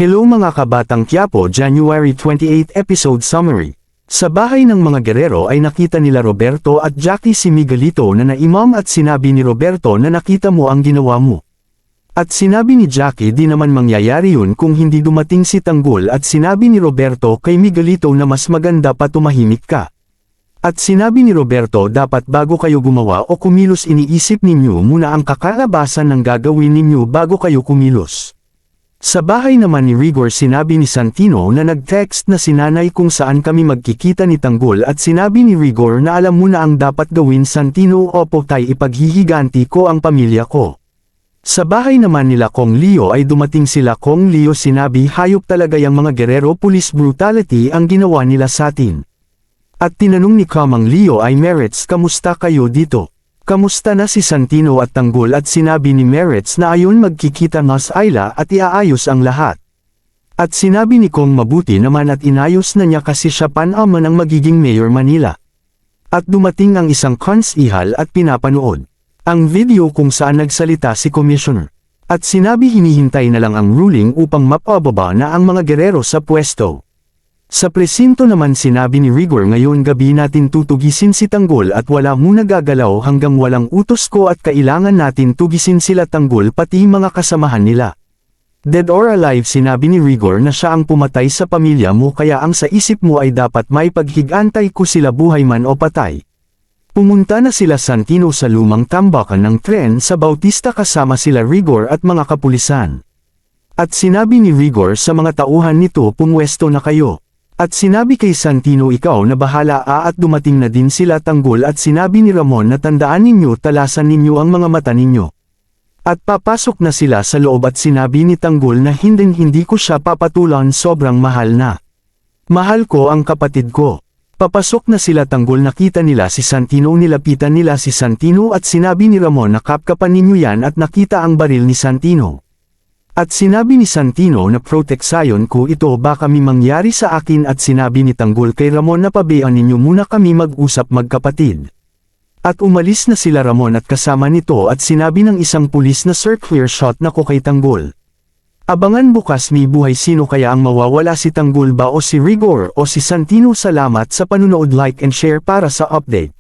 Hello mga kabatang Quiapo, January 28 episode summary. Sa bahay ng mga gerero ay nakita nila Roberto at Jackie si Miguelito na naimam at sinabi ni Roberto na nakita mo ang ginawa mo. At sinabi ni Jackie di naman mangyayari yun kung hindi dumating si Tanggol at sinabi ni Roberto kay Miguelito na mas maganda pa tumahimik ka. At sinabi ni Roberto dapat bago kayo gumawa o kumilos iniisip ninyo muna ang kakalabasan ng gagawin ninyo bago kayo kumilos. Sa bahay naman ni Rigor sinabi ni Santino na nag-text na si nanay kung saan kami magkikita ni Tanggol at sinabi ni Rigor na alam mo na ang dapat gawin Santino opo tay ipaghihiganti ko ang pamilya ko. Sa bahay naman nila Kong Leo ay dumating sila Kong Leo sinabi hayop talaga yung mga gerero police brutality ang ginawa nila sa atin. At tinanong ni Kamang Leo ay Merits kamusta kayo dito? Kamusta na si Santino at Tanggol at sinabi ni Merits na ayon magkikita nga sa Ayla at iaayos ang lahat. At sinabi ni Kong mabuti naman at inayos na niya kasi siya panaman ang magiging Mayor Manila. At dumating ang isang konsihal at pinapanood ang video kung saan nagsalita si Commissioner. At sinabi hinihintay na lang ang ruling upang mapababa na ang mga gerero sa pwesto. Sa presinto naman sinabi ni Rigor ngayon gabi natin tutugisin si Tanggol at wala muna gagalaw hanggang walang utos ko at kailangan natin tugisin sila Tanggol pati mga kasamahan nila. Dead or alive sinabi ni Rigor na siya ang pumatay sa pamilya mo kaya ang sa isip mo ay dapat may paghigantay ko sila buhay man o patay. Pumunta na sila Santino sa lumang tambakan ng tren sa Bautista kasama sila Rigor at mga kapulisan. At sinabi ni Rigor sa mga tauhan nito pumwesto na kayo. At sinabi kay Santino ikaw na bahala at dumating na din sila Tanggol at sinabi ni Ramon na tandaan ninyo talasan ninyo ang mga mata ninyo. At papasok na sila sa loob at sinabi ni Tanggol na hindi ko siya papatulan sobrang mahal na. Mahal ko ang kapatid ko. Papasok na sila Tanggol nakita nila si Santino nilapitan nila si Santino at sinabi ni Ramon na kapkapan ninyo yan at nakita ang baril ni Santino. At sinabi ni Santino na proteksayon ko ito baka may mangyari sa akin at sinabi ni Tanggol kay Ramon na pabayaan ninyo muna kami mag-usap magkapatid. At umalis na sila Ramon at kasama nito at sinabi ng isang pulis na Sir clear shot na ko kay Tanggol. Abangan bukas may buhay sino kaya ang mawawala si Tanggol ba o si Rigor o si Santino salamat sa panunood like and share para sa update.